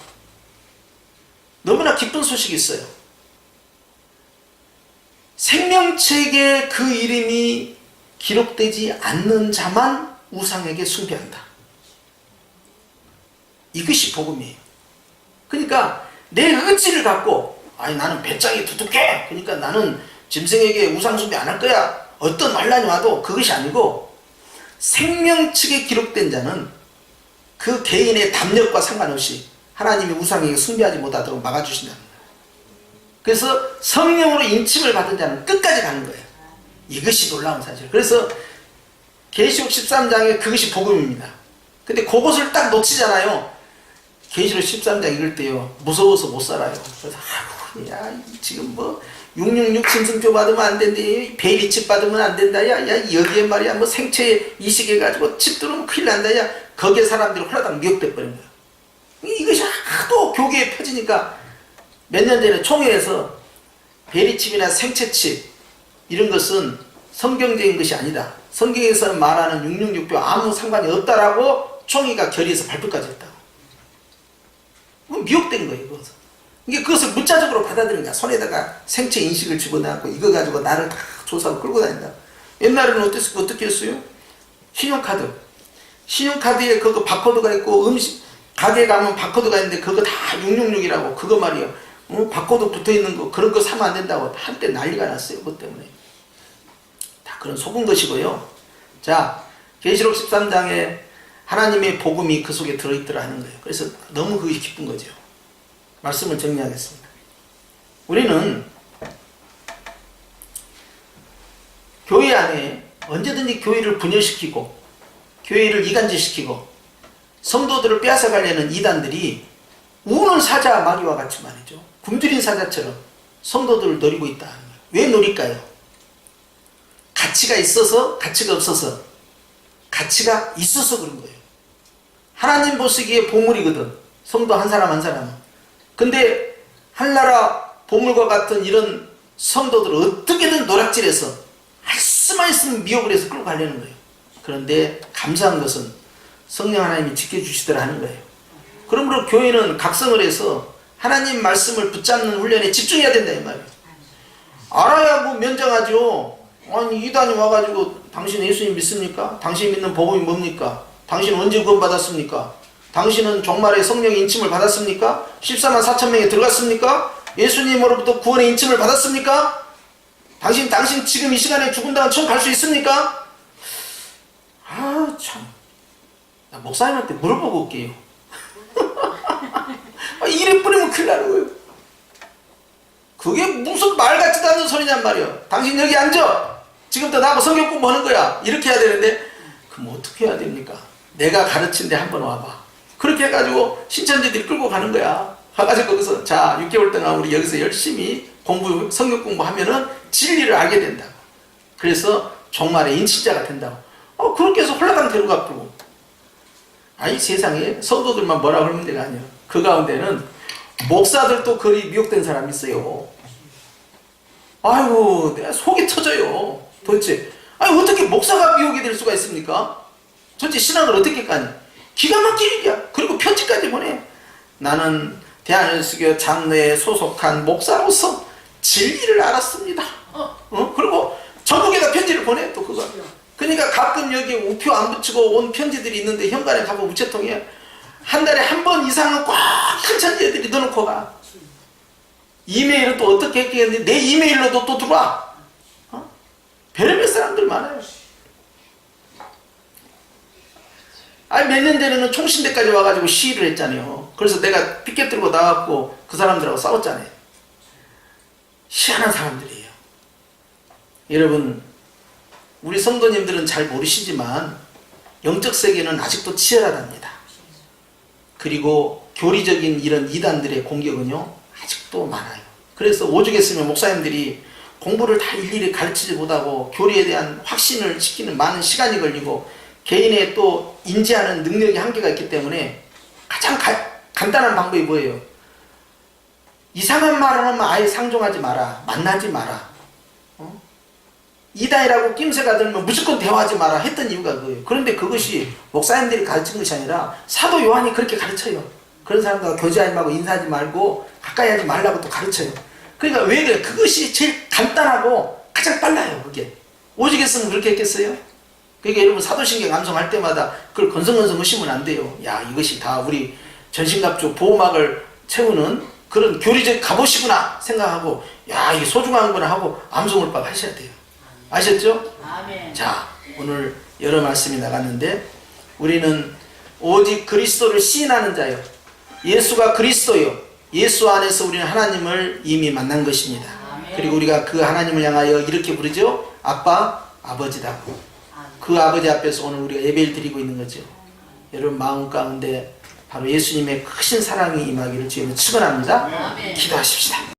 너무나 기쁜 소식이 있어요. 생명책에 그 이름이 기록되지 않는 자만 우상에게 숭배한다. 이것이 복음이에요. 그러니까 내 의지를 갖고 아니 나는 배짱이 두둑해, 그러니까 나는 짐승에게 우상 숭배 안 할 거야, 어떤 환란이 와도 그것이 아니고 생명책에 기록된 자는 그 개인의 담력과 상관없이 하나님이 우상에게 숭배하지 못하도록 막아주신다는 거예요. 그래서 성령으로 인침을 받은 자는 끝까지 가는 거예요. 이것이 놀라운 사실. 그래서 계시록 13장에 그것이 복음입니다. 근데 그것을 딱 놓치잖아요. 계시록 13장 읽을 때요, 무서워서 못 살아요. 그래서 아이고, 야 지금 뭐 666 짐승표 받으면 안 된대, 베이비칩 받으면 안 된다, 야 여기에 말이야 뭐 생체 이식해가지고 칩 들으면 큰일 난다, 야 거기에 사람들이 홀라당 미혹돼 버린 거야. 이것이 하도 교계에 펴지니까 몇 년 전에 총회에서 베리칩이나 생체칩 이런 것은 성경적인 것이 아니다, 성경에서 말하는 666표 아무 상관이 없다라고 총회가 결의해서 발표까지 했다고. 미혹된 거예요. 그것은. 이게 그것을 문자적으로 받아들이는 거야. 손에다가 생체 인식을 집어넣고 이거 가지고 나를 다 조사하고 끌고 다닌다. 옛날에는 어떻게 했어요? 신용카드에 그거 바코드가 있고, 음식 가게 가면 바코드가 있는데 그거 다 666이라고 그거 말이야. 바코드 붙어있는 거 그런 거 사면 안 된다고 한때 난리가 났어요. 그것 때문에. 다 그런 속은 것이고요. 자, 계시록 13장에 하나님의 복음이 그 속에 들어있더라 하는 거예요. 그래서 너무 그게 기쁜 거죠. 말씀을 정리하겠습니다. 우리는 교회 안에 언제든지 교회를 분열시키고 교회를 이간질시키고 성도들을 빼앗아가려는 이단들이 우는 사자 마귀와 같이 말이죠, 굶주린 사자처럼 성도들을 노리고 있다 하는 거예요. 왜 노릴까요? 가치가 있어서, 가치가 없어서? 가치가 있어서 그런 거예요. 하나님 보시기에 보물이거든, 성도 한 사람 한 사람은. 근데 한나라 보물과 같은 이런 성도들을 어떻게든 노략질해서 할 수만 있으면 미혹을 해서 끌고 가려는 거예요. 그런데 감사한 것은 성령 하나님이 지켜주시더라 하는 거예요. 그러므로 교회는 각성을 해서 하나님 말씀을 붙잡는 훈련에 집중해야 된다 이 말이에요. 알아야 뭐 면장하죠. 아니 이단이 와가지고 당신 예수님 믿습니까? 당신 믿는 복음이 뭡니까? 당신 언제 구원 받았습니까? 당신은 종말에 성령의 인침을 받았습니까? 14만 4천 명에 들어갔습니까? 예수님으로부터 구원의 인침을 받았습니까? 당신 지금 이 시간에 죽은다면 천국 갈 수 있습니까? 아 참, 나 목사님한테 물어보고 올게요. 이래 뿌리면 큰일 나는 거예요. 그게 무슨 말 같지도 않은 소리냔 말이에요. 당신 여기 앉아, 지금부터 나하고 성경 공부하는 거야, 이렇게 해야 되는데 그럼 어떻게 해야 됩니까? 내가 가르친 데 한번 와봐. 그렇게 해가지고 신천지들이 끌고 가는 거야. 가가지고 거기서 자 6개월 동안 우리 여기서 열심히 성경 공부하면은 진리를 알게 된다고. 그래서 종말의 인치자가 된다고. 그렇게 해서 홀라당 데려가 뿌고. 아이 세상에 성도들만 뭐라고 하는 데가 아니야. 그 가운데는 목사들도 그리 미혹된 사람이 있어요. 아이고 내가 속이 터져요. 도대체 아니 어떻게 목사가 미혹이 될 수가 있습니까? 도대체 신앙을 어떻게 까니? 기가 막힌 일이야. 그리고 편지까지 보내. 나는 대한연수교 장로에 소속한 목사로서 진리를 알았습니다. 그리고 전국에다 편지를 보내. 또 그거. 그러니까 가끔 여기 우표 안 붙이고 온 편지들이 있는데 현관에 가면 우체통에 한 달에 한 번 이상은 꼭 신천지 애들이 넣어놓고 가. 이메일은 또 어떻게 했겠는데 내 이메일로도 또 들어와. 별의별 사람들 많아요. 아니 몇 년 전에는 총신대까지 와가지고 시위를 했잖아요. 그래서 내가 피켓 들고 나왔고 그 사람들하고 싸웠잖아요. 희한한 사람들이에요. 여러분, 우리 성도님들은 잘 모르시지만 영적 세계는 아직도 치열하답니다. 그리고 교리적인 이런 이단들의 공격은요 아직도 많아요. 그래서 오죽했으면 목사님들이 공부를 다 일일이 가르치지 못하고 교리에 대한 확신을 시키는 많은 시간이 걸리고 개인의 또 인지하는 능력이 한계가 있기 때문에 가장 간단한 방법이 뭐예요? 이상한 말을 하면 아예 상종하지 마라. 만나지 마라. 이단이라고 낌새가 들면 무조건 대화하지 마라 했던 이유가 그거예요. 그런데 그것이 목사님들이 가르친 것이 아니라 사도 요한이 그렇게 가르쳐요. 그런 사람들과 교제하지 말고 인사하지 말고 가까이 하지 말라고 또 가르쳐요. 그러니까 왜 그래? 그것이 제일 간단하고 가장 빨라요. 그게 오죽했으면 그렇게 했겠어요? 그러니까 여러분 사도신경 암송할 때마다 그걸 건성건성 하시면 안 돼요. 야 이것이 다 우리 전신갑주 보호막을 채우는 그런 교리적 갑옷이구나 생각하고 야 이게 소중한구나 하고 암송을 막 하셔야 돼요. 아셨죠? 아멘. 자 오늘 여러 말씀이 나갔는데 우리는 오직 그리스도를 시인하는 자요, 예수가 그리스도요, 예수 안에서 우리는 하나님을 이미 만난 것입니다. 아멘. 그리고 우리가 그 하나님을 향하여 이렇게 부르죠. 아빠, 아버지다. 그 아버지 앞에서 오늘 우리가 예배를 드리고 있는 거죠. 여러분 마음 가운데 바로 예수님의 크신 사랑이 임하기를 주님은 축원합니다. 기도하십시다.